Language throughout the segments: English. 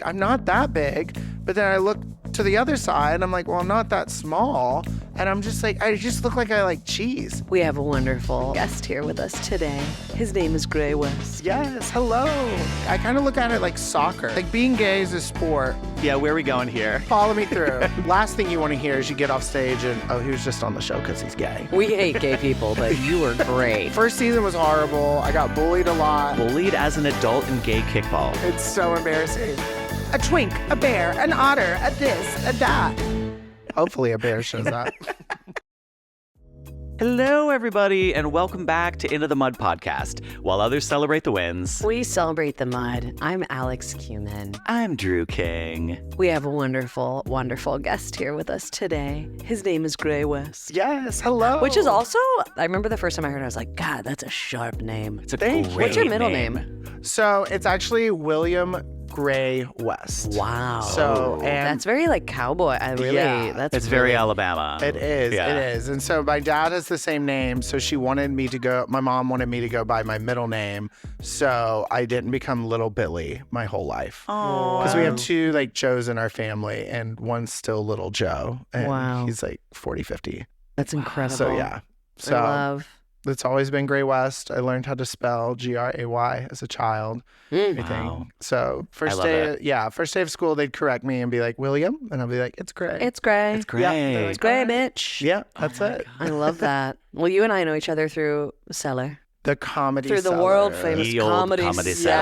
I'm not that big. But then I look to the other side and I'm like, well, I'm not that small. And I'm just like, I just look like I like cheese. We have a wonderful guest here with us today. His name is Gray West. Yes, hello. I kind of look at it like soccer. Like being gay is a sport. Yeah, where are we going here? Follow me through. Last thing you want to hear is you get off stage and, oh, he was just on the show because he's gay. We hate gay people, but you were great. First season was horrible. I got bullied a lot. Bullied as an adult in gay kickball. It's so embarrassing. A twink, a bear, an otter, a this, a that. Hopefully a bear shows up. Hello, everybody, and welcome back to Into the Mud podcast. While others celebrate the wins, We celebrate the mud. I'm Alex Kumin. I'm Drew King. We have a wonderful, wonderful guest here with us today. His name is Gray West. Yes, hello. Which is also, I remember the first time I heard it, I was like, God, that's a sharp name. It's a Thank you. great What's your middle name? So it's actually William Gray West. Wow. So, and that's very like cowboy. Yeah. It's very Alabama. it is, Yeah. it is. And so my dad has the same name, so my mom wanted me to go by my middle name, so I didn't become Little Billy my whole life. Because we have two like Joes in our family, and one's still Little Joe, and Wow. he's like 40, 50. That's incredible. So yeah. So I love. it's always been Gray West. I learned how to spell Gray as a child. Everything. Wow. So first love day, it. first day of school, they'd correct me and be like, William, and I'll be like, it's Gray. It's Gray. It's great. Yeah, they're It's Gray, bitch. Yeah, that's it. I love that. Well, you and I know each other through Cellar. The Comedy Through the Cellar. world famous Ye old Comedy Cellar.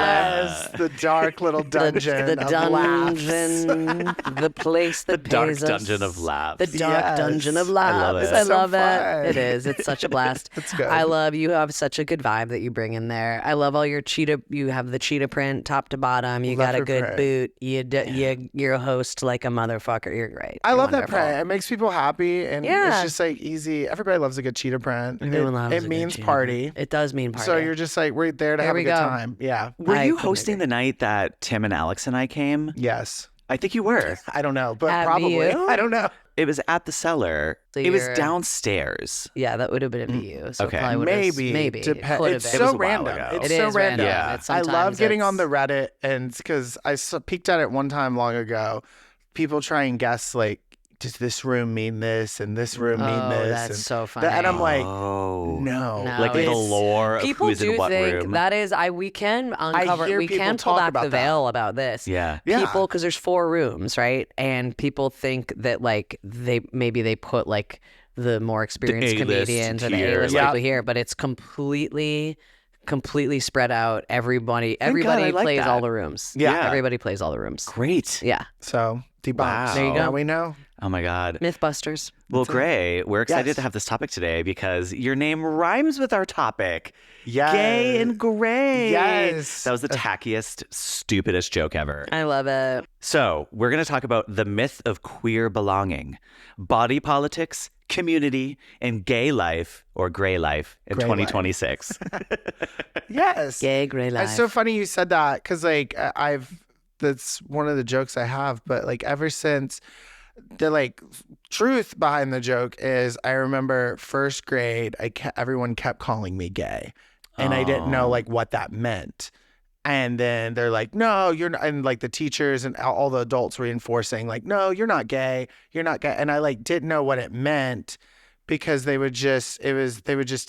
Yes, the dark little dungeon the of dungeon, laughs. the place that The dark pays us. dungeon of laughs. The dark Yes. dungeon of I laughs. love it. I It's so love fun. it. It is. It's such a blast. It's good. I love you. Have such a good vibe that you bring in there. I love all your cheetah. You have the cheetah print top to bottom. You Love got a her good print. boot. You're a host like a motherfucker. You're great. I You're love that wonderful. print. It makes people happy, and Yeah. it's just like easy. Everybody loves a good cheetah print. Everyone loves a it good means cheetah party. print. It does mean party. So you're just like, we're there to There have we a good go. time. Yeah. Were I you couldn't hosting agree. the night that Tim and Alex and I came? Yes. I think you were. I don't know, but Have probably. you? I don't know. It was at the Cellar. So It was you're- downstairs. Yeah, that would have been you. So Okay. it probably would Maybe. maybe. Dep- it's It was so a while random. ago. It's It so is random. Yeah. It's I love sometimes getting on it's- the Reddit, and because I peeked at it one time long ago, people try and guess like, does this room mean this and this room mean Oh, this? that's and so funny. And I'm like, Oh. no. No, Like the it's- lore of People who's do in what think room. that is we can uncover hear we people can pull talk back about the that. veil about this. Yeah. Yeah. People, because there's 4 rooms, right? And people think that like they put like the more experienced A-list comedians and the here. A-list Yeah. people here, but it's completely spread out. Everybody God, I like plays that. all the rooms. Yeah. Everybody plays all the rooms. Great. Yeah. So debunked. Wow. There you go. Now we know. Oh my God. Mythbusters. Well, Gray, we're excited Yes. to have this topic today because your name rhymes with our topic. Yes. Gay and gray. Yes. That was the tackiest, stupidest joke ever. I love it. So, we're going to talk about the myth of queer belonging, body politics, community, and gay life or gray life in Gray life. 2026. Yes. Gay gray life. It's so funny you said that because like that's one of the jokes I have, but like ever since the like truth behind the joke is I remember first grade, everyone kept calling me gay and I didn't know Oh. like what that meant. And then they're like, no, you're not. And like the teachers and all the adults reinforcing like, no, you're not gay. You're not gay. And I like didn't know what it meant because they would just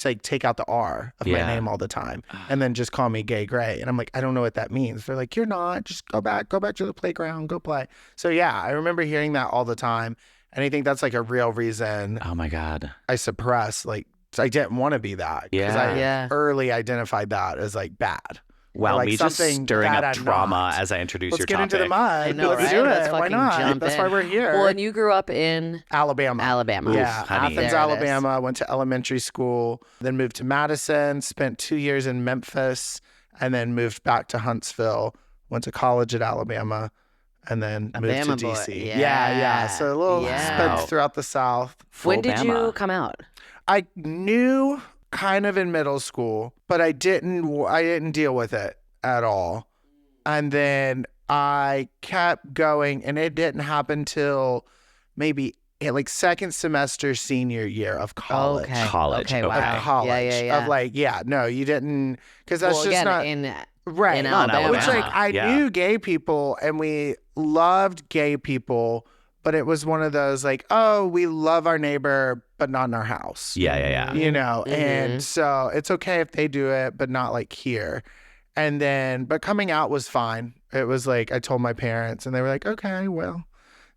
like take out the R of my Yeah. name all the time and then just call me gay gray. And I'm like, I don't know what that means. They're like, you're not, just go back to the playground, go play. So yeah, I remember hearing that all the time. And I think that's like a real reason Oh my God. I suppressed, like, I didn't want to be that. Because Yeah. I Yeah. early identified that as like bad. Wow, like me just something stirring that up I'm trauma not. as I introduce Let's your get topic. into the mud. I know, Let's right? do Let's it. Why fucking not? jump That's in. why we're here. Well, and you grew up in Alabama. Alabama. Yeah, honey. Athens, There it is. Alabama. Went to elementary school, then moved to Madison, spent 2 years in Memphis, and then moved back to Huntsville. Went to college at Alabama, and then Bama moved to boy. DC. Yeah. Yeah. So a little Yeah. spent throughout the South. When did you Bama. come out? I knew kind of in middle school, but I didn't deal with it at all. And then I kept going, and it didn't happen till maybe like second semester senior year of college. Okay. College, Okay. okay. Wow. Of college. Yeah. Of like, yeah, no, you didn't, because that's well, just again, not. in right. in Not in Alabama. Which, like, I Yeah. knew gay people and we loved gay people, but it was one of those, like, oh, we love our neighbor, but not in our house. Yeah. You know, Mhm. and so it's okay if they do it, but not like here. And then, but coming out was fine. It was like, I told my parents and they were like, okay, well,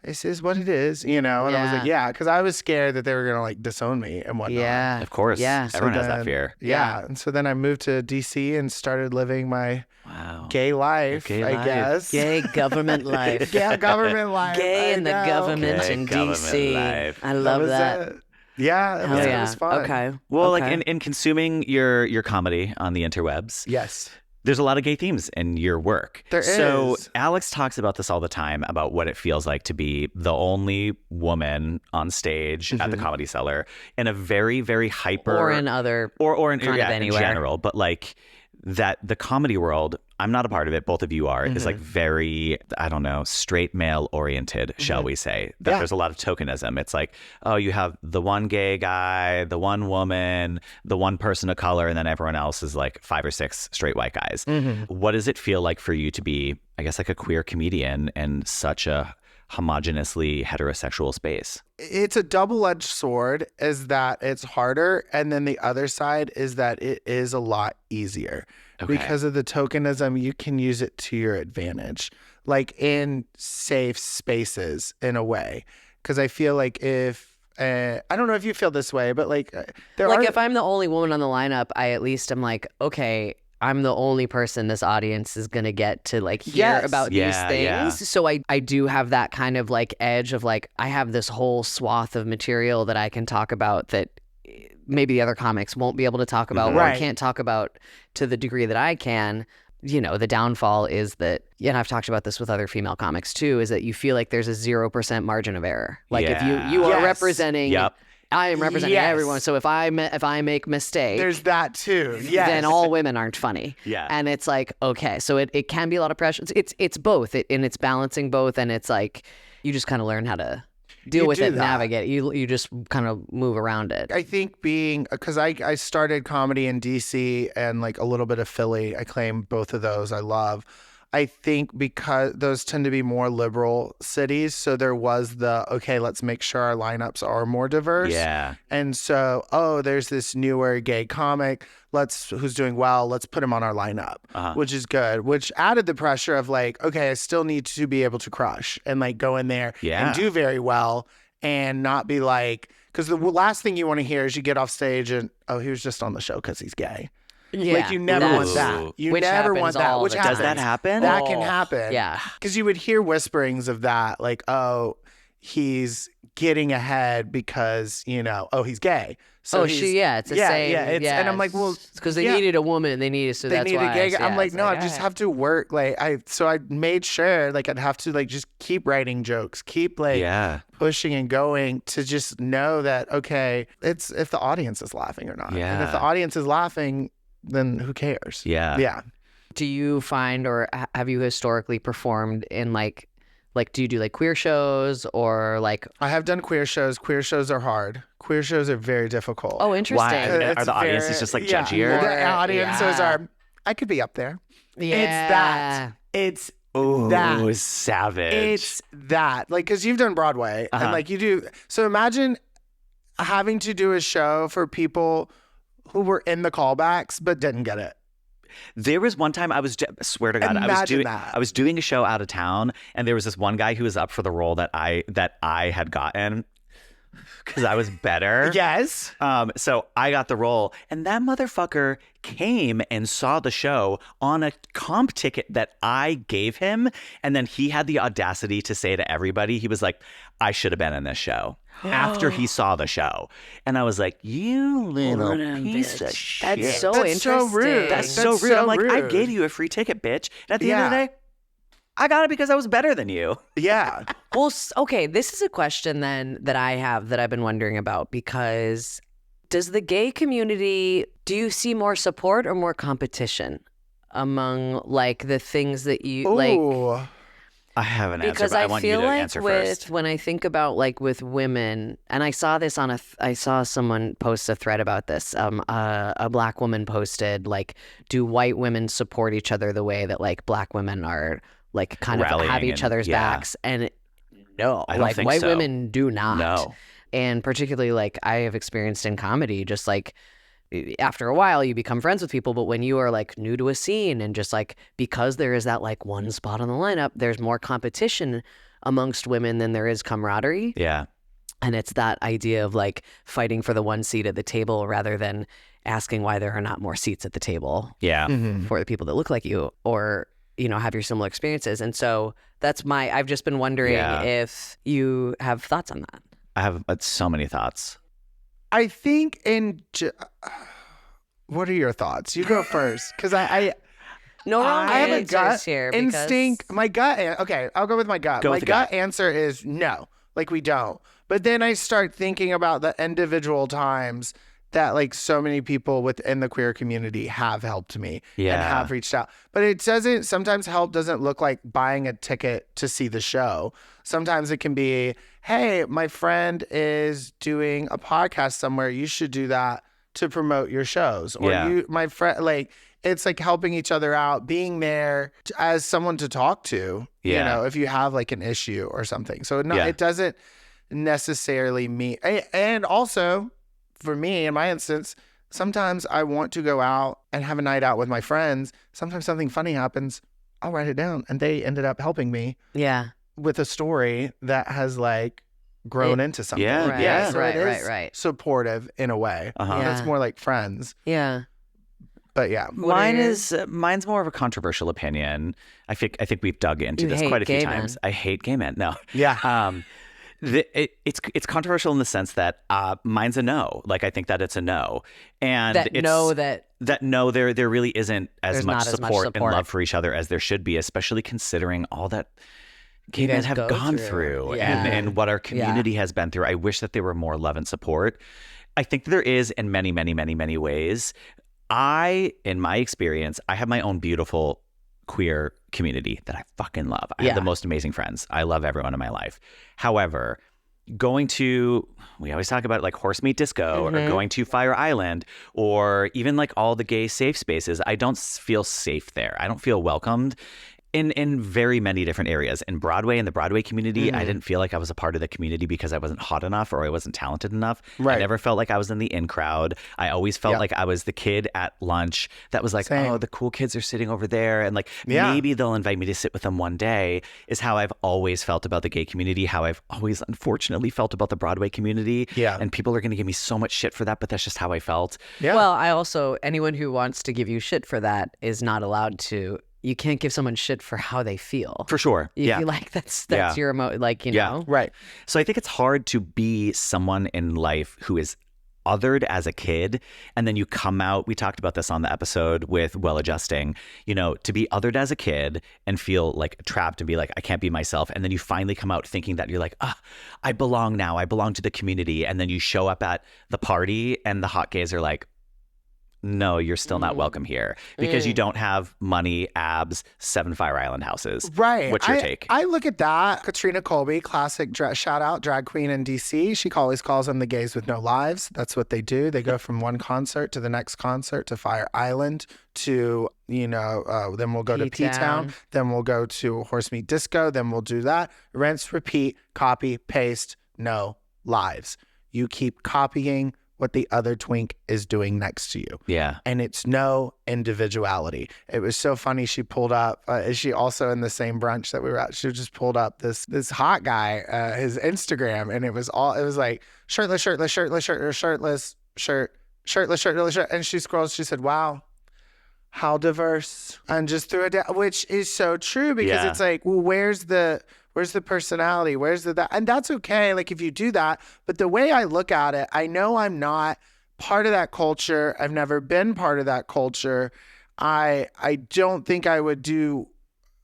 this is what it is, you know? And I was like, Yeah. yeah, because I was scared that they were going to like disown me and whatnot. Yeah. Of course. Yeah. Everyone has that then- fear. Yeah. And so then I moved to DC and started living my Wow. gay life, Gay I life. guess. Gay government life. Yeah, government life. Gay I in the know. government Gay in government DC. life. I love was that. it. Yeah, Hell it yeah. was fun. Okay. Well, okay. like in consuming your comedy on the interwebs, Yes. there's a lot of gay themes in your work. There So is. Alex talks about this all the time about what it feels like to be the only woman on stage at the Comedy Cellar in a very, very hyper or in other or in, kind of yeah, in anywhere. general, but like that the comedy world, I'm not a part of it, both of you are, is like very, I don't know, straight male oriented, shall we say. That Yeah. there's a lot of tokenism. It's like, oh, you have the one gay guy, the one woman, the one person of color, and then everyone else is like 5 or 6 straight white guys. What does it feel like for you to be, I guess, like a queer comedian in such a homogeneously heterosexual space? It's a double-edged sword, is that it's harder, and then the other side is that it is a lot easier. Okay. Because of the tokenism, you can use it to your advantage, like in safe spaces in a way. Because I feel like if I don't know if you feel this way, but like there like are if I'm the only woman on the lineup, I at least am like, okay, I'm the only person this audience is gonna get to like hear Yes. about Yeah, these things. yeah. So I do have that kind of like edge of like I have this whole swath of material that I can talk about that maybe the other comics won't be able to talk about or Right. can't talk about to the degree that I can. You know, the downfall is that, and I've talked about this with other female comics too, is that you feel like there's a 0% margin of error. Like if Yeah. you are Yes. representing, Yep. I am representing Yes. everyone. So if I make mistake, there's that too. Yes. then all women aren't funny. Yeah. And it's like, okay, so it can be a lot of pressure. It's both, and it's balancing both, and it's like you just kind of learn how to deal You with do it, that. navigate. You just kind of move around it. I think because I started comedy in DC and like a little bit of Philly. I claim both of those I love. I think because those tend to be more liberal cities. So there was okay, let's make sure our lineups are more diverse. Yeah. And so, there's this newer gay comic. Who's doing well. Let's put him on our lineup, which is good, which added the pressure of like, okay, I still need to be able to crush and like go in there Yeah. and do very well and not be like, because the last thing you want to hear is you get off stage and, oh, he was just on the show because he's gay. Yeah, Like you never want Ooh. that. You Which never happens want that. all Which the happens. Does that happen? That can happen. Yeah. Because you would hear whisperings of that, like, oh, he's getting ahead because, he's gay. So it's the same. And I'm like, well, because they yeah. needed a woman, they needed, so they that's need why. a gay guy. Yeah, I'm like, it's no, I just alright. have to work. Like so I made sure like I'd have to like just keep writing jokes, keep like Yeah. pushing and going to just know that, okay, it's if the audience is laughing or not. And if Yeah. the audience is laughing, then who cares? Yeah. Yeah. Do you find, or have you historically performed in like do you do like queer shows or like? I have done queer shows. Queer shows are hard. Queer shows are very difficult. Oh, interesting. Why? Are It's the audiences just like judgier? The audiences Yeah. are, I could be up there. Yeah. It's that. It's Ooh, that. savage. It's that. Like, because you've done Broadway and like you do. So imagine having to do a show for people who were in the callbacks but didn't get it. There was one time swear to God, Imagine that. I was doing a show out of town, and there was this one guy who was up for the role that I had gotten because I was better. Yes. So I got the role, and that motherfucker came and saw the show on a comp ticket that I gave him, and then he had the audacity to say to everybody, he was like, "I should have been in this show." After he saw the show, and I was like, "You little piece of shit." That's so That's interesting. so rude. That's so That's rude. so I'm like, I rude. gave you a free ticket, bitch. And at the end of the Yeah. day, I got it because I was better than you. Yeah. Well, okay, this is a question then that I have that I've been wondering about, because does the gay community, do you see more support or more competition among like the things that you like? Ooh. I have an answer, Because but I I want you feel to like answer with first. when I think about like with women, and I saw this on I saw someone post a thread about this. A black woman posted like, do white women support each other the way that like black women are like kind of have Rallying each and- other's yeah. backs? And no, I don't like think white so. women do not. No. And particularly like I have experienced in comedy, just like after a while you become friends with people, but when you are like new to a scene and just like because there is that like one spot on the lineup, there's more competition amongst women than there is camaraderie. Yeah. And it's that idea of like fighting for the one seat at the table rather than asking why there are not more seats at the table Yeah. for the people that look like you or have your similar experiences. And so that's I've just been wondering if you have thoughts on that. I have so many thoughts. I think what are your thoughts? You go first, because I No wrong have a answers gut here. instinct. My gut. Okay, I'll go with my gut. Go My with the gut gut. answer is no. Like we don't. But then I start thinking about the individual times that like so many people within the queer community have helped me and Yeah. have reached out. But it doesn't, sometimes help doesn't look like buying a ticket to see the show. Sometimes it can be, hey, my friend is doing a podcast somewhere. You should do that to promote your shows. Or Yeah. my friend, like, it's like helping each other out, being there as someone to talk to, Yeah. if you have like an issue or something. So no, Yeah. it doesn't necessarily mean, and also for me, in my instance, sometimes I want to go out and have a night out with my friends. Sometimes something funny happens. I'll write it down. And they ended up helping me Yeah. with a story that has like grown into something. Yeah, Right, yeah. So right, it is right. supportive in a way. Uh-huh. Yeah. It's more like friends. Yeah. But yeah. Mine's more of a controversial opinion. I think we've dug into You this hate quite a few gay times. men. I hate gay men. No. Yeah. It's controversial in the sense that mine's a no. Like I think that it's a no, and That it's, know that no, there really isn't as There's much not as much support and support. love for each other as there should be, especially considering all that gay men guys have go gone through. through Yeah. and what our community has been through. I wish that there were more love and support. I think there is in many, many, many, many ways. In my experience, I have my own beautiful queer community that I fucking love. I have the most amazing friends. I love everyone in my life. However, we always talk about like Horse Meat Disco or going to Fire Island or even like all the gay safe spaces. I don't feel safe there. I don't feel welcomed in very many different areas. In Broadway, in the Broadway community, I didn't feel like I was a part of the community because I wasn't hot enough or I wasn't talented enough. Right. I never felt like I was in the in crowd. I always felt like I was the kid at lunch that was like, Same. oh, the cool kids are sitting over there. And like, Yeah. maybe they'll invite me to sit with them one day is how I've always felt about the gay community, how I've always unfortunately felt about the Broadway community. Yeah. And people are going to give me so much shit for that, but that's just how I felt. Yeah. Well, I also, anyone who wants to give you shit for that is not allowed to. You can't give someone shit for how they feel. For sure. You Yeah. feel like that's Yeah. your know. Right. So I think it's hard to be someone in life who is othered as a kid and then you come out, we talked about this on the episode with Well Adjusting, to be othered as a kid and feel like trapped and be like, I can't be myself. And then you finally come out thinking that you're like, I belong now. I belong to the community. And then you show up at the party and the hot gays are like, no, you're still not welcome here because you don't have money, abs, 7 Fire Island houses. Right. What's your take? I look at that. Katrina Colby, classic shout out, drag queen in DC. She always calls them the gays with no lives. That's what they do. They go from one concert to the next concert to Fire Island to, then we'll go to P-Town. P-Town. Then we'll go to Horse Meat Disco. Then we'll do that. Rinse, repeat, copy, paste, no lives. You keep copying what the other twink is doing next to you. Yeah. And it's no individuality. It was so funny. She pulled up, is she also in the same brunch that we were at? She just pulled up this hot guy, his Instagram, and it was like shirtless, shirt. And she scrolls, she said, wow, how diverse. And just threw it down, which is so true because it's like, well, where's the personality? Where's that? And that's okay. Like if you do that, but the way I look at it, I know I'm not part of that culture. I've never been part of that culture. I don't think I would do,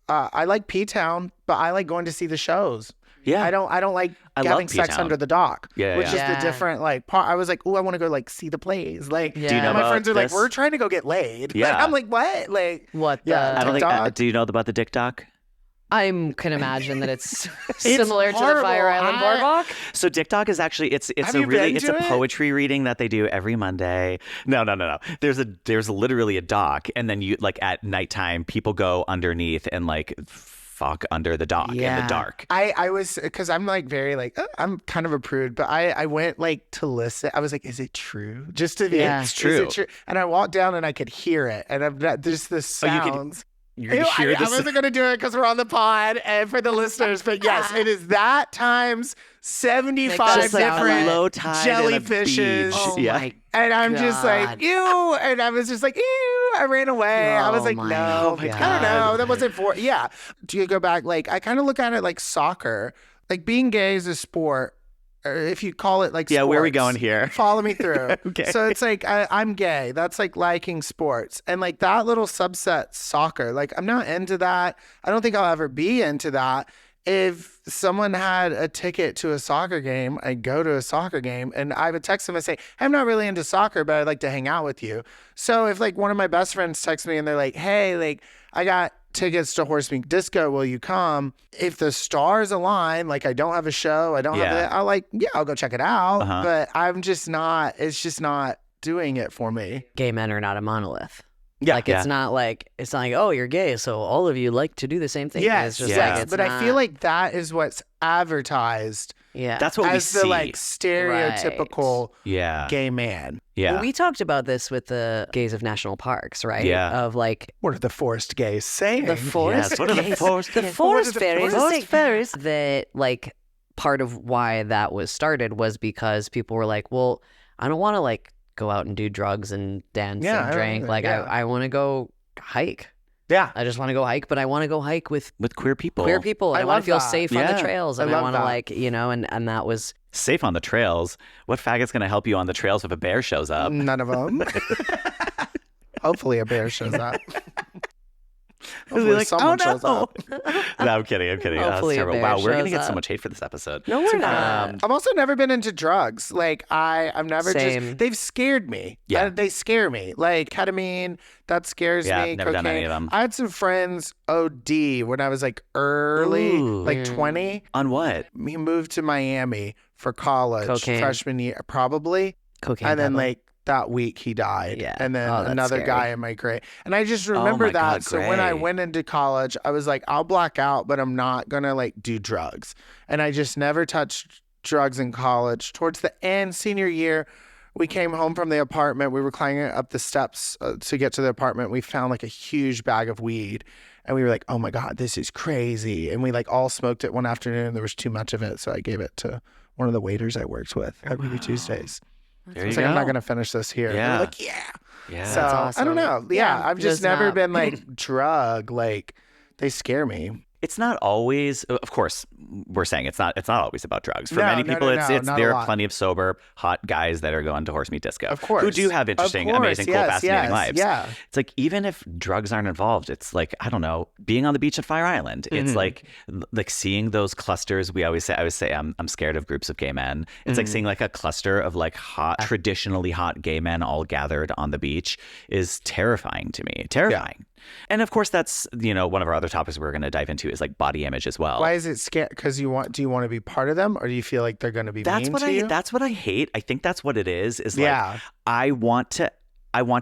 I like P-Town, but I like going to see the shows. Yeah. I don't like I having love sex P-Town. under the dock, Yeah, which yeah. is Yeah. the different like part. I was like, oh, I want to go like see the plays. Like, Do you know and my about friends are like, this? we're trying to go get laid. Yeah. Like, I'm like, what? Like, What Yeah, the I don't think, TikTok. do you know about the Dick Doc? I can imagine that it's similar to the horrible. Fire Island Boardwalk. So Dick Dog is actually it's Have a you really been it's to a it? poetry reading that they do every Monday. No. There's literally a dock, and then you like at nighttime people go underneath and like fuck under the dock in Yeah. the dark. I was, because I'm like very like, I'm kind of a prude, but I went like to listen. I was like, is it true? Just to be, Yeah. It's is true. it true? And I walked down and I could hear it. And I'm not, there's the Oh, you could- sounds. You can hear I this. wasn't going to do it because we're on the pod and for the listeners, but yes, it is that times 75 Just like different low tide and a jellyfishes. beach. Oh Yeah. my And I'm just like, God. ew. And I was just like, ew. I ran away. I was Oh like, my no, God. I don't know. That wasn't for, yeah. Do you go back? Like, I kind of look at it like soccer. Like being gay is a sport. Or if you call it like Yeah, where are we sports. going here? Follow me through. Okay. So it's like I'm gay. That's like liking sports. And like that little subset, soccer, like I'm not into that. I don't think I'll ever be into that. If someone had a ticket to a soccer game, I'd go to a soccer game and I would text them and say, hey, I'm not really into soccer, but I'd like to hang out with you. So if like one of my best friends texts me and they're like, hey, like I got tickets to Horse Meat Disco, will you come? If the stars align, like I don't have a show, I don't have Yeah. it, I'll like, yeah, I'll go check it out. Uh-huh. But I'm just not, it's just not doing it for me. Gay men are not a monolith. Yeah. Like it's not like oh, you're gay, so all of you like to do the same thing. Yes, It's just yeah. like it's but not, I feel like that is what's advertised yeah. That's what we as the see. like stereotypical yeah. gay man. Yeah. Well, we talked about this with the gays of national parks, right? Yeah. Of like What are the forest gays saying? the forest, Yes, what are the gays- forest the gays? forest the fairies, forest fairies. That like part of why that was started was because people were like, well, I don't want to like go out and do drugs and dance Yeah, I and don't drink. either, Like yeah. I want to go hike. Yeah. I just want to go hike, but I want to go hike with With queer people. queer people. I I want love to feel that. safe on Yeah. the trails, and I I love want to that. like, and that was Safe on the trails. What faggot's going to help you on the trails if a bear shows up? None of them. Hopefully a bear shows up. Hopefully like, someone oh, shows no. up. No, I'm kidding. Oh, that's Hopefully a terrible. bear Wow, we're going to shows get so up. much hate for this episode. no, we're not. Um, I've also never been into drugs. Like I've never Same. just, they've scared me. Yeah. They scare me. Like ketamine, that scares Yeah, me. I've never Cocaine. done any of them. I had some friends OD when I was like early, Ooh. like 20. On what? He moved to Miami for college, Cocaine. freshman year, probably. Cocaine. And then pebble. like that week he died. Yeah. And then Oh, that's another scary. guy in my grade. And I just remember my that. God, So when I Gray. went into college, I was like, I'll black out, but I'm not going to like do drugs. And I just never touched drugs in college. Towards the end, senior year, we came home from the apartment. We were climbing up the steps to get to the apartment. We found like a huge bag of weed. And we were like, oh my God, this is crazy. And we like all smoked it one afternoon. There was too much of it. So I gave it to one of the waiters I worked with at Ruby Tuesdays. There I you was go. like, I'm not going to finish this here. And they were Yeah. like, yeah. Yeah. So That's I don't know. awesome. Yeah, Yeah, I've just just never not- been like drug. Like they scare me. It's not always, of course, we're saying it's not always about drugs. For No, many no, people, no, it's not a there are lot. plenty of sober, hot guys that are going to Horse Meat Disco. Of course. Who do have interesting, Of course, amazing, cool, yes, fascinating yes, lives. Yeah. It's like, even if drugs aren't involved, it's like, I don't know, being on the beach at Fire Island. It's like seeing those clusters. I always say I'm scared of groups of gay men. It's like seeing like a cluster of like traditionally hot gay men all gathered on the beach is terrifying to me. Terrifying. And of course, that's, one of our other topics we're going to dive into is like body image as well. Why is it scary? Because do you want to be part of them, or do you feel like they're going to be mean to you? That's what I hate. I think that's what it is like, Yeah. I want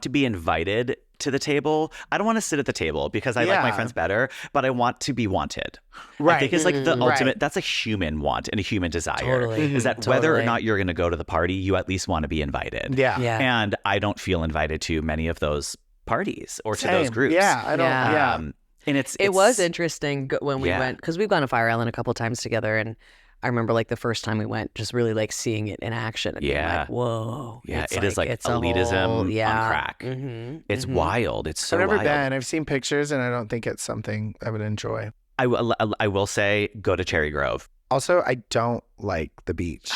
to be invited to the table. I don't want to sit at the table because I like my Yeah. friends better, but I want to be wanted. I Right. think it's like the Right. ultimate, that's a human want and a human desire. Totally. Is that whether or Totally. not you're going to go to the party, you at least want to be invited. Yeah. Yeah. And I don't feel invited to many of those parties or to those Same. groups. Yeah. I don't. Yeah. Yeah. And It was interesting when we Yeah. went, because we've gone to Fire Island a couple times together, and I remember like the first time we went, just really like seeing it in action and being Yeah. like, whoa. Yeah, It's it is like it's a elitism whole- on yeah. crack. Mm-hmm. It's wild. It's so I've never wild. been. I've seen pictures, and I don't think it's something I would enjoy. I will say go to Cherry Grove. Also, I don't like the beach.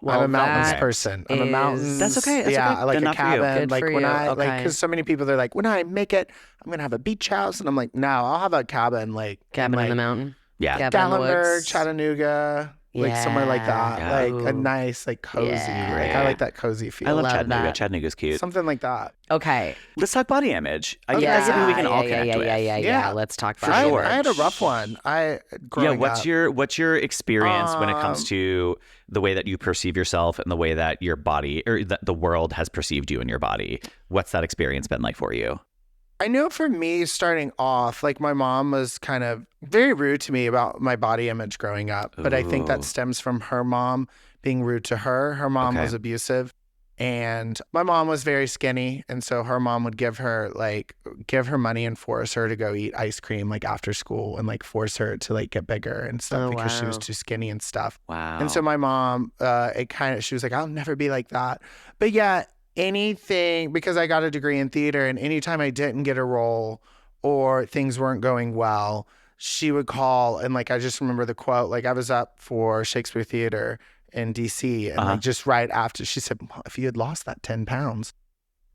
Well, I'm a mountains that person. I'm a is- mountains. That's okay, that's yeah, okay. I like Then a not for you. cabin. Good Like for when you. I like, Okay. because so many people they're like, when I make it, I'm gonna have a beach house, and I'm like, no, I'll have a cabin. Like Cabin in the like mountain. Yeah. Cabin in the Gatlinburg, woods. Chattanooga. like somewhere like that, Yeah. like a Ooh. nice, like cozy. Yeah. Like I like that cozy feel. I love Love Chattanooga. that. Chattanooga's cute. Something like that. Okay. Let's talk body image. I Yeah. think we can all yeah, connect yeah, with. yeah. Yeah. Let's talk For about I, it. sure. I had a rough one. Growing What's up. your experience when it comes to the way that you perceive yourself and the way that your body or that the world has perceived you and your body? What's that experience been like for you? I know for me, starting off, like my mom was kind of very rude to me about my body image growing up. But I think Ooh. that stems from her mom being rude to her. Her mom Okay. was abusive. And my mom was very skinny. And so her mom would give her money and force her to go eat ice cream like after school and like force her to like get bigger and stuff Oh, because she was wow. too skinny and stuff. Wow. And so my mom, she was like, I'll never be like that. But yeah, anything, because I got a degree in theater, and anytime I didn't get a role or things weren't going well, she would call. And like, I just remember the quote, like I was up for Shakespeare Theater in DC. And like just right after, she said, "Well, if you had lost that 10 pounds.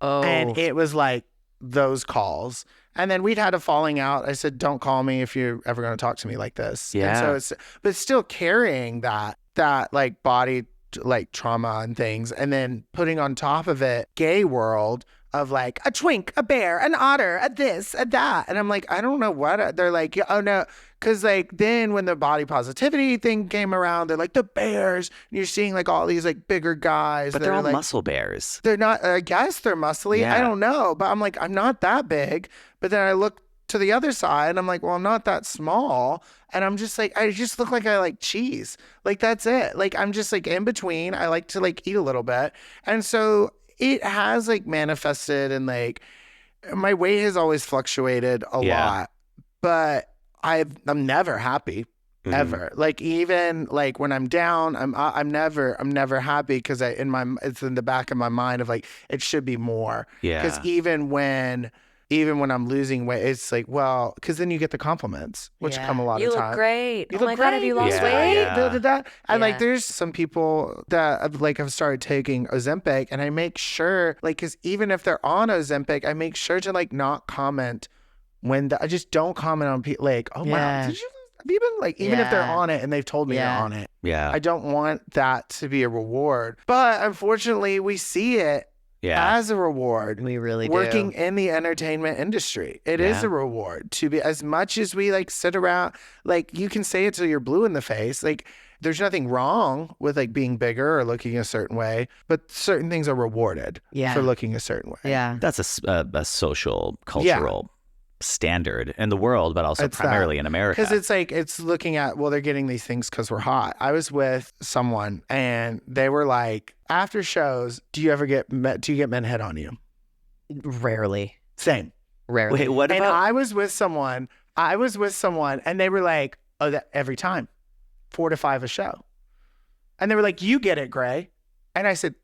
Oh. And it was like those calls. And then we'd had a falling out. I said, don't call me if you're ever going to talk to me like this. Yeah. And so but still carrying that like body like trauma and things. And then putting on top of it, gay world of like a twink, a bear, an otter, a this, a that. And I'm like, I don't know what they're like. Oh no. Cause like then when the body positivity thing came around, they're like the bears, and you're seeing like all these like bigger guys. But that they're are, all like, muscle bears. they're not, I guess they're muscly. Yeah. I don't know. But I'm like, I'm not that big. But then I look to the other side and I'm like, well, I'm not that small. And I'm just like, I just look like I like cheese. Like, that's it. Like, I'm just like in between. I like to like eat a little bit. And so it has like manifested, and like my weight has always fluctuated a lot, but I'm never happy. Ever. Like even like when I'm down, I'm never happy because it's in the back of my mind of like it should be more. Yeah. Because even when I'm losing weight, it's like, well, because then you get the compliments, which come a lot You of look time. great. You oh look my God, have you great. lost Yeah, weight? yeah. And like Yeah. there's some people that have started taking Ozempic, and I make sure like, because even if they're on Ozempic, I make sure to like not comment I just don't comment on people like, oh wow, Yeah. have you been like, even if they're Yeah. on it and they've told me they're Yeah. on it, Yeah. I don't want that to be a reward. But unfortunately, we see it Yeah. as a reward. We really Working do. in the entertainment industry, it is Yeah. a reward to be, as much as we like sit around, like you can say it till you're blue in the face. Like there's nothing wrong with like being bigger or looking a certain way, but certain things are rewarded Yeah. for looking a certain way. Yeah. That's a social, cultural standard in the world, but also It's primarily in America. Because it's like, it's looking at, well, they're getting these things because we're hot. I was with someone and they were like, after shows, do you get men hit on you? Rarely. Same. Rarely. Wait, what And about? I was with someone and they were like, oh, that every time, 4 to 5 a show. And they were like, you get it, Gray. And I said,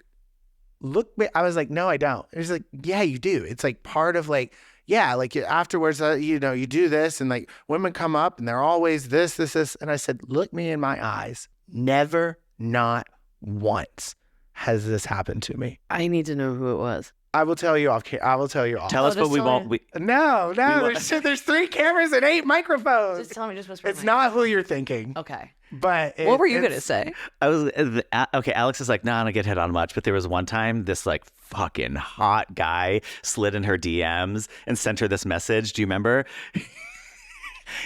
look, I was like, no, I don't. It was like, yeah, you do. It's like part of like, yeah, like afterwards, you do this, and like women come up and they're always this. And I said, look me in my eyes. Never, not once has this happened to me. I need to know who it was. I will tell you off. I will tell you off. Tell us, but just we tell won't. me. No, won't. there's 3 cameras and 8 microphones. Just tell me, just whisper. It's not who you're thinking. Okay. But What were you going to say? I was okay. Alex is like, nah, I don't get hit on much. But there was one time this like fucking hot guy slid in her DMs and sent her this message. Do you remember?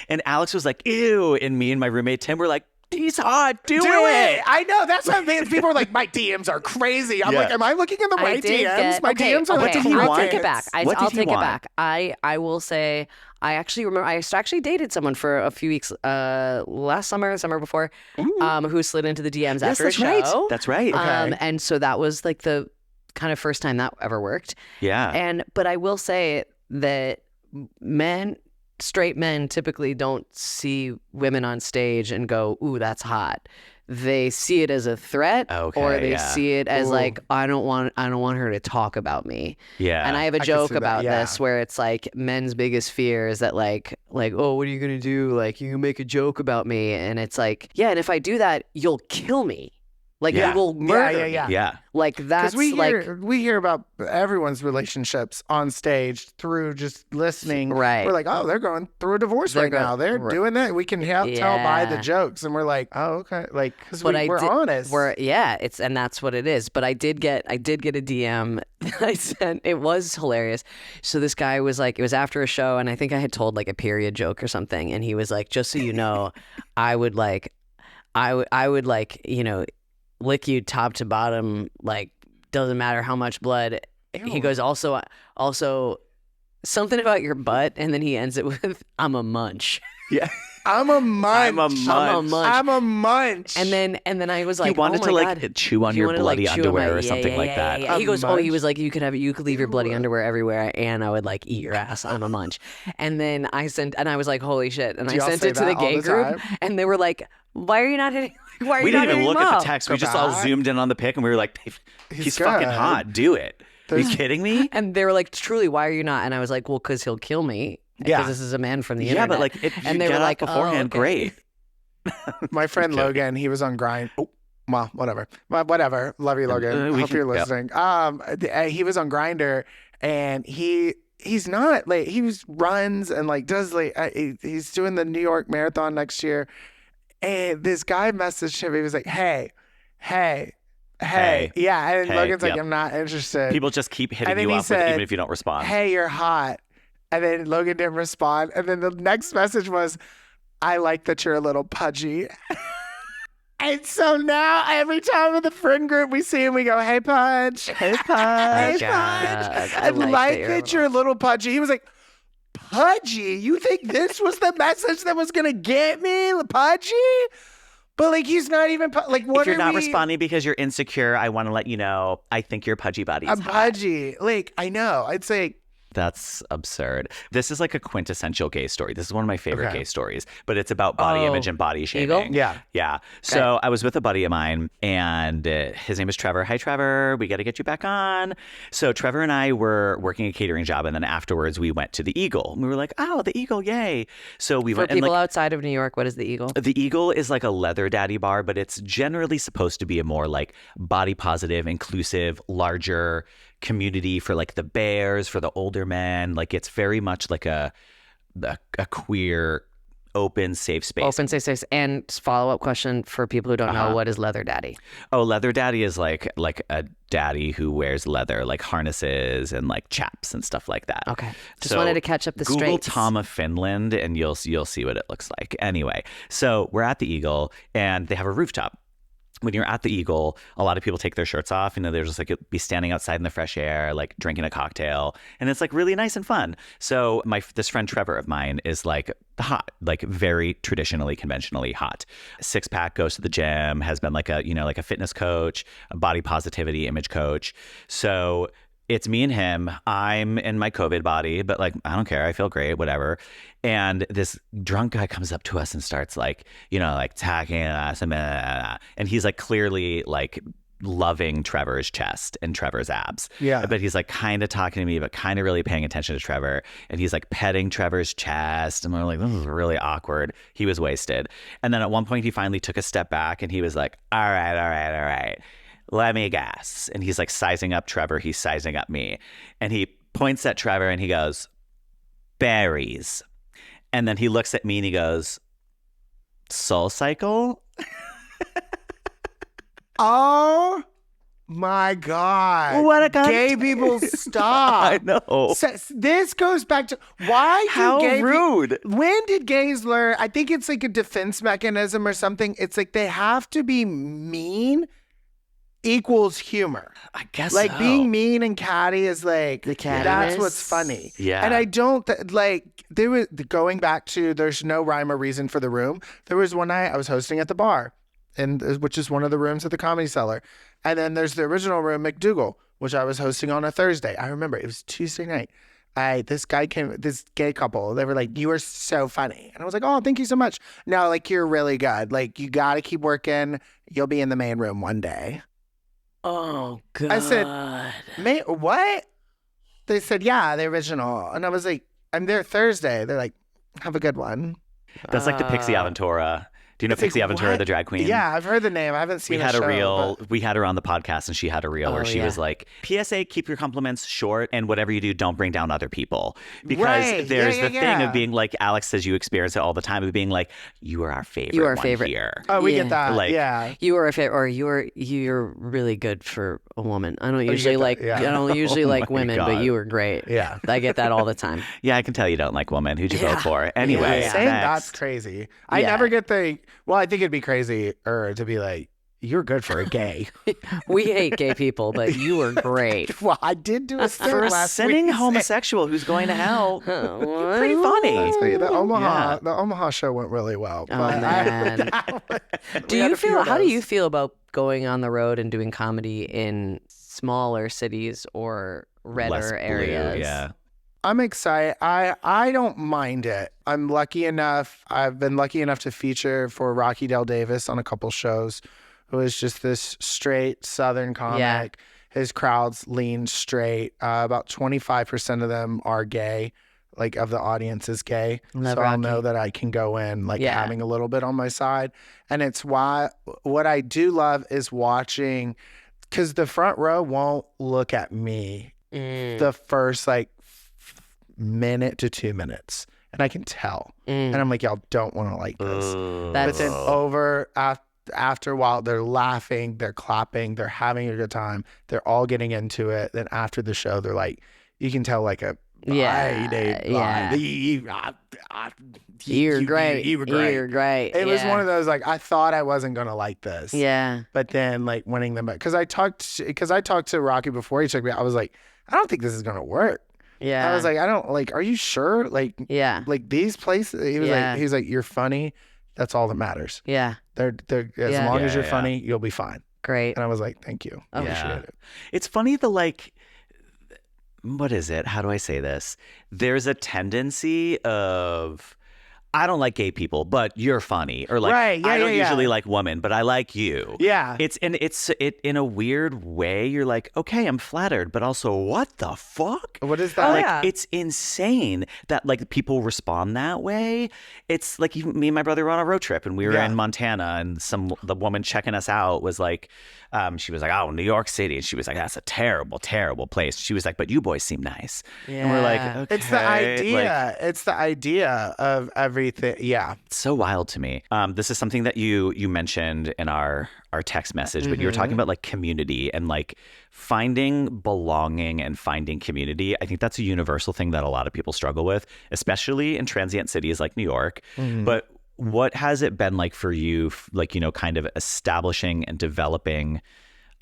And Alex was like, ew. And me and my roommate Tim were like, he's hot. Do it. I know. That's what people are like, my DMs are crazy. I'm Yeah. like, am I looking in the right DMs? My okay, DMs are okay, looking I'll right take it back. What I'll did he take it want? back. I will say, I actually remember, I actually dated someone for a few weeks last summer before, who slid into the DMs Yes, after that's a show. right. That's right. Okay. And so that was like the kind of first time that ever worked. Yeah. But I will say that straight men typically don't see women on stage and go, ooh, that's hot. They see it as a threat, Okay, or they yeah. see it as Ooh. like, I don't want her to talk about me. Yeah. And I have a I could joke see that, about yeah. this where it's like men's biggest fear is that like, oh, what are you gonna do? Like, you can make a joke about me, and it's like, yeah, and if I do that, you'll kill me. Like Yeah. you will murder yeah. me. Yeah. Like that's Because we hear about everyone's relationships on stage through just listening. Right. We're like, oh, they're going through a divorce They're right now. They're right. doing that. We can tell by the Yeah. jokes, and we're like, oh, okay, like because But we're honest. it's and that's what it is. But I did get a DM I sent. It was hilarious. So this guy was like, it was after a show, and I think I had told like a period joke or something, and he was like, just so you know, I would like, you know, lick you top to bottom, like doesn't matter how much blood. He Ew. goes also something about your butt, and then he ends it with I'm a munch. Yeah. I'm a munch. I'm a munch. I'm a munch. And then I was like, He wanted oh to my like God. chew on He your wanted to, like, bloody chew on underwear my- or something like that. Yeah. He A goes, oh, he munch? was like, you could leave your bloody underwear everywhere, and I would like eat your ass. I'm a munch. And then I was like, holy shit. And Do I y'all sent say it to the that all gay the group, time? and they were like, why are you not hitting? Why are We you not didn't even hitting look him at up? the text. Go We just all back. zoomed in on the pic, and we were like, he's fucking good. hot. Do it. Are you kidding me? And they were like, truly, why are you not? And I was like, well, because he'll kill me. Yeah. Because this is a man from the Yeah, internet. but like, if you And they get were out like, oh, beforehand, okay. great. My friend kidding. Logan, he was on Grind. Oh, well, whatever. But whatever. Love you, Logan. we Hope can- you're yep. listening. He was on Grinder, and he's not like runs and like does like he's doing the New York Marathon next year. And this guy messaged him. He was like, hey. Yeah. And Hey, Logan's like, yep. I'm not interested. People just keep hitting And then you he up with said, even if you don't respond. Hey, you're hot. And then Logan didn't respond. And then the next message was, I like that you're a little pudgy. And so now every time in the friend group we see him, we go, hey, Pudge. Hey, Pudge. Hey, God, Pudge. I And like like that that you're a little pudgy. He was like, pudgy? You think this was the message that was going to get me? Pudgy? But like, he's not even, like, what If you're are not we- responding because you're insecure, I want to let you know, I think your pudgy body is I'm hot. pudgy. Like, I know. I'd say, That's absurd. This is like a quintessential gay story. This is one of my favorite Okay. gay stories, but it's about body Oh, image and body shaming. Eagle? yeah. Yeah. So I was with a buddy of mine, and his name is Trevor. Hi, Trevor. We got to get you back on. So Trevor and I were working a catering job, and then afterwards we went to the Eagle. And we were like, oh, the Eagle, yay. So we For went and people like, outside of New York, what is the Eagle? the Eagle is like a leather daddy bar, but it's generally supposed to be a more like body positive, inclusive, larger community for like the bears, for the older men. Like it's very much like a queer, open, safe space. Open safe. And follow-up question for people who don't know, what is leather daddy? Oh, leather daddy is like a daddy who wears leather, like harnesses and like chaps and stuff like that. Okay. Just So wanted to catch up the Google straights. Tom of Finland and you'll see what it looks like. Anyway, so we're at the Eagle and they have a rooftop. When you're at the Eagle, a lot of people take their shirts off. You know, they're just like be standing outside in the fresh air, like drinking a cocktail, and it's like really nice and fun. So this friend Trevor of mine is like hot, like very traditionally, conventionally hot. 6-pack, goes to the gym, has been like a fitness coach, a body positivity image coach. So it's me and him. I'm in my COVID body, but like, I don't care. I feel great, whatever. And this drunk guy comes up to us and starts like, like attacking us. And he's like clearly like loving Trevor's chest and Trevor's abs. Yeah. But he's like kind of talking to me, but kind of really paying attention to Trevor. And he's like petting Trevor's chest. And we're like, this is really awkward. He was wasted. And then at one point he finally took a step back and he was like, all right. Let me guess. And he's like sizing up Trevor. He's sizing up me. And he points at Trevor and he goes, berries. And then he looks at me and he goes, Soul Cycle? Oh my God. What a cunt. Gay people, stop. I know. This goes back to why do How gay rude. When did gays learn? I think it's like a defense mechanism or something. It's like they have to be mean equals humor. I guess Like so. being mean and catty is like The that's cattiness. what's funny. Yeah. And I don't like there was going back to there's no rhyme or reason for the room. There was one night I was hosting at the bar, and which is one of the rooms at the Comedy Cellar, and then there's the original room McDougal, which I was hosting on a Thursday. I remember it was Tuesday night. This gay couple, they were like, you are so funny. And I was like, oh, thank you so much. No, like you're really good. Like you got to keep working. You'll be in the main room one day. Oh, God. I said, what? They said, yeah, the original. And I was like, I'm there Thursday. They're like, have a good one. That's like the Pixie Aventura. Do you know It's like, Pixie Aventura, what? the drag queen? Yeah, I've heard the name. I haven't seen We had the a show, reel. but- We had her on the podcast, and she had a reel where she was like, "PSA: keep your compliments short, and whatever you do, don't bring down other people." Because Right. there's Yeah, the yeah, thing yeah. of being like, Alex says you experience it all the time, of being like, "You are our favorite. You are our one favorite. here." Oh, we Yeah. get that. Like- yeah. You are a fit, or you're really good for a woman. I don't you usually get that, like yeah. I don't usually Oh like my women, God. but you were great. Yeah. I get that all the time. Yeah, I can tell you don't like women. Who'd you Yeah. vote for? Anyway, Yeah. Saying next. that's crazy. I Yeah. never get the. Well, I think it'd be crazy to be like, you're good for a gay. We hate gay people, but you were great. Well, I did do a For stint a last sinning week. homosexual who's going to hell, Pretty pretty funny. I'll tell you, the Yeah. Omaha show went really well. Oh, but man. we had a few of How do those. you feel about going on the road and doing comedy in smaller cities or redder Less blue, areas? yeah. I'm excited. I don't mind it. I'm lucky enough. I've been lucky enough to feature for Rocky Del Davis on a couple shows, who is just this straight Southern comic. Yeah. His crowds lean straight. About 25% of them are gay. Like, of the audience is gay. Love so I'll know Rocky. that I can go in like Yeah. having a little bit on my side. And it's why what I do love is watching, because the front row won't look at me Mm, the first like minute to 2 minutes, and I can tell, mm. and I'm like, y'all don't want to like this. But That's- then after a while, they're laughing, they're clapping, they're having a good time, they're all getting into it. Then after the show, they're like, you can tell like a Yeah, yeah. You're great. You were great. You're great. It was one of those like, I thought I wasn't gonna like this. Yeah. But then like winning them back, because I talked to Rocky before he took me. I was like, I don't think this is gonna work. Yeah. I was like, I don't like. Are you sure? Like yeah. these places. He was Yeah. like, he's like, you're funny. That's all that matters. Yeah. They're as Yeah. long as Yeah, you're yeah. funny, you'll be fine. Great. And I was like, thank you. I Oh. appreciate Yeah. it. It's funny the like, what is it? How do I say this? There's a tendency of, I don't like gay people, but you're funny, or like, Right, yeah, I don't yeah, yeah. usually like women, but I like you. Yeah. It's in a weird way. You're like, okay, I'm flattered, but also, what the fuck? What is that? Oh, like? yeah. It's insane that like people respond that way. It's like me and my brother were on a road trip, and we were Yeah. in Montana, and the woman checking us out was like, she was like, oh, New York City, and she was like, that's a terrible, terrible place. She was like, but you boys seem nice, and we're like, Yeah. okay. It's the idea. Like, It's the idea of everything. Yeah. it's so wild to me. This is something that you mentioned in our text message, but you were talking about like community and like finding belonging and finding community. I think that's a universal thing that a lot of people struggle with, especially in transient cities like New York. But what has it been like for you, like, you know, kind of establishing and developing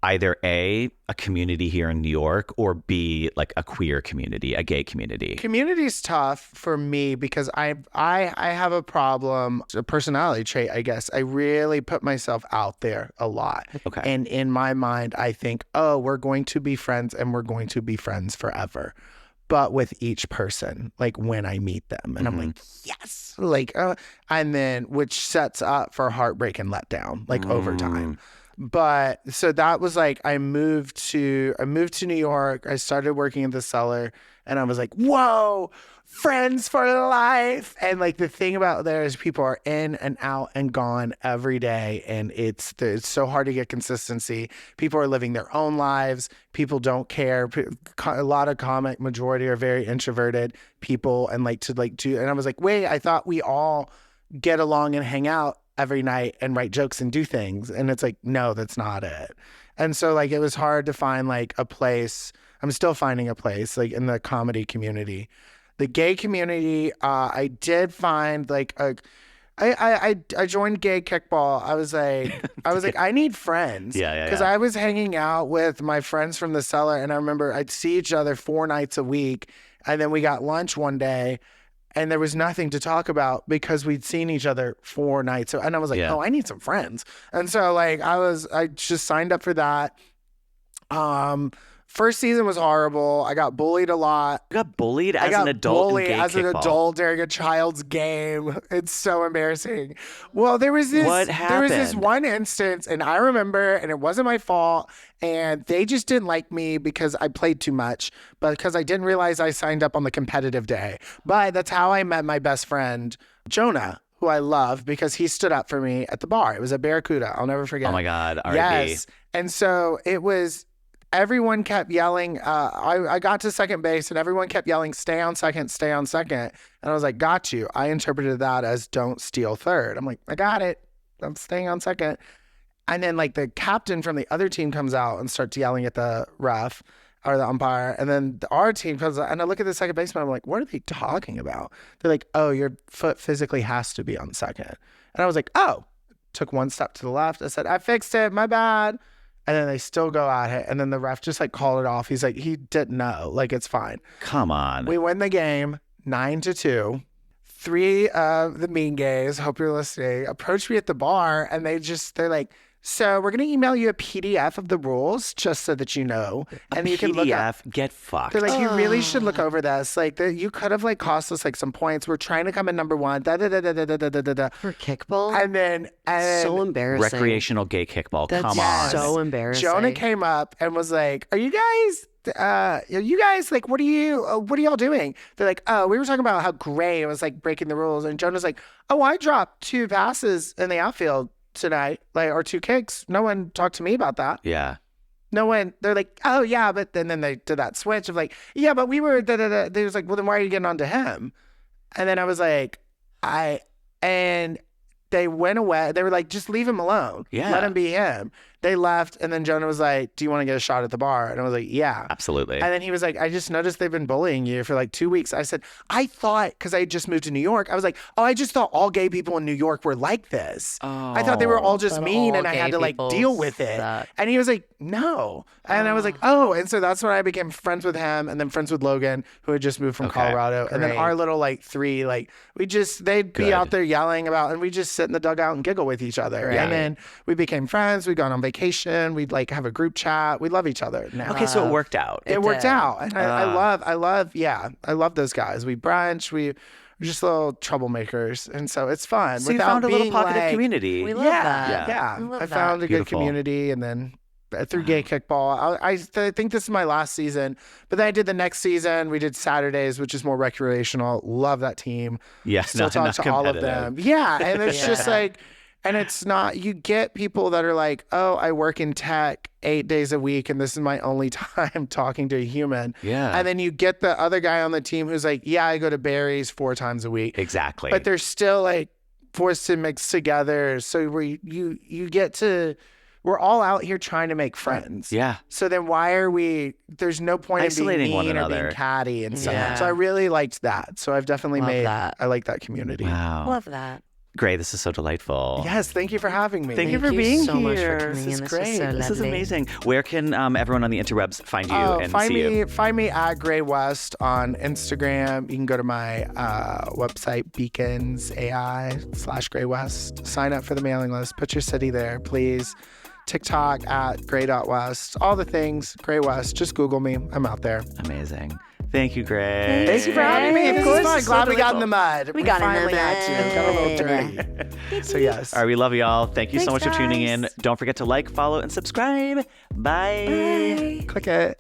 either A, a community here in New York, or B, like a queer community, a gay community? Community's tough for me because I have a problem, a personality trait, I guess. I really put myself out there a lot. Okay. And in my mind, I think, oh, we're going to be friends and we're going to be friends forever. But with each person, like when I meet them, and I'm like, yes, like, and then which sets up for heartbreak and letdown, like over time. But so that was like, I moved to New York. I started working at the Cellar, and I was like, whoa, friends for life. And like the thing about there is people are in and out and gone every day, and it's so hard to get consistency. People are living their own lives. People don't care. A lot of comic majority are very introverted people, and like to like do. And I was like, wait, I thought we all get along and hang out every night and write jokes and do things. And it's like, no, that's not it. And so like it was hard to find like a place. I'm still finding a place like in the comedy community. The gay community, I did find like I joined gay kickball. I was like, I need friends. Yeah. Because I was hanging out with my friends from the Cellar, and I remember I'd see each other 4 nights a week, and then we got lunch one day, and there was nothing to talk about because we'd seen each other 4 nights. And I was like, Yeah. oh, I need some friends. And so like I just signed up for that. First season was horrible. I got bullied a lot. You got bullied I as got an adult bullied in gay as an kickball. adult during a child's game. It's so embarrassing. Well, there was this What happened? one instance, and I remember, and it wasn't my fault, and they just didn't like me because I played too much, but because I didn't realize I signed up on the competitive day. But that's how I met my best friend, Jonah, who I love because he stood up for me at the bar. It was a Barracuda. I'll never forget. Oh my God, R.I.P. Yes. And so it was, everyone kept yelling. I got to second base and everyone kept yelling, stay on second, stay on second. And I was like, got you. I interpreted that as don't steal third. I'm like, I got it. I'm staying on second. And then like the captain from the other team comes out and starts yelling at the ref or the umpire. And then our team comes out and I look at the second baseman. I'm like, what are they talking about? They're like, oh, your foot physically has to be on second. And I was like, oh, took one step to the left. I said, I fixed it. My bad. And then they still go at it. And then the ref just like called it off. He's like, he didn't know. Like, it's fine. Come on. We win the game 9-2. 3 of the mean gays, hope you're listening, approached me at the bar and they're like, so we're going to email you a PDF of the rules just so that you know. And you can look up. Get fucked. They're like, you really should look over this. Like, you could have like cost us like some points. We're trying to come in number 1. Da, da, da, da, da, da, da, da, da. For kickball? And then So embarrassing. Recreational gay kickball. That's Come on. so embarrassing. Jonah came up and was like, are you guys like, what are y'all doing? They're like, oh, we were talking about how Gray was like breaking the rules. And Jonah's like, oh, I dropped 2 passes in the outfield tonight, like, or 2 kicks. No one talked to me about that. Yeah. No one. They're like, oh yeah, but then they did that switch of like, yeah, but we were da da da. They was like, well, then why are you getting on to him? And then I was like, and they went away. They were like, just leave him alone. Yeah. Let him be him. They left. And then Jonah was like, do you want to get a shot at the bar? And I was like, yeah. Absolutely. And then he was like, I just noticed they've been bullying you for like 2 weeks. I said, I thought, because I had just moved to New York, I was like, oh, I just thought all gay people in New York were like this. I thought they were all just mean and I had to like deal with it. And he was like, no. And I was like, oh. And so that's when I became friends with him and then friends with Logan, who had just moved from Colorado. And then our little like 3, like they'd be out there yelling about, and we just sit in the dugout and giggle with each other. And then we became friends. We'd gone on vacation. We'd like have a group chat. We love each other now. Okay, so it worked out. It worked out. And I love those guys. We brunch. We're just little troublemakers. And so it's fun. So you found a little pocket of community. We love that. Yeah. I found a good community. And then through gay kickball, I think this is my last season. But then I did the next season. We did Saturdays, which is more recreational. Love that team. Yeah, Still talk to all of them. Yeah. And it's just like, and it's not, you get people that are like, oh, I work in tech 8 days a week and this is my only time talking to a human. Yeah. And then you get the other guy on the team who's like, yeah, I go to Barry's 4 times a week. Exactly. But they're still like forced to mix together. So you get to, we're all out here trying to make friends. Yeah. So then why are we, there's no point isolating in being one mean or another. being catty and stuff. Yeah. So I really liked that. So I've definitely I like that community. Wow. Love that. Gray, this is so delightful. Yes, thank you for having me. Thank you for being so much here. for coming This in. is This was great. so This is lovely. amazing. Where can everyone on the interwebs find you and see you? Find me at Gray West on Instagram. You can go to my website, beaconsai.com/Gray West. Sign up for the mailing list. Put your city there, please. TikTok at Gray.West. All the things, Gray West. Just Google me. I'm out there. Amazing. Thank you, Gray. Thank you for having me. Of This is course. fun. Glad we got in the mud. We got in the finally had to. Got a little dirty. So yes. All right, we love you all. Thank you so much Thanks, for tuning in. guys. Don't forget to like, follow, and subscribe. Bye. Click it.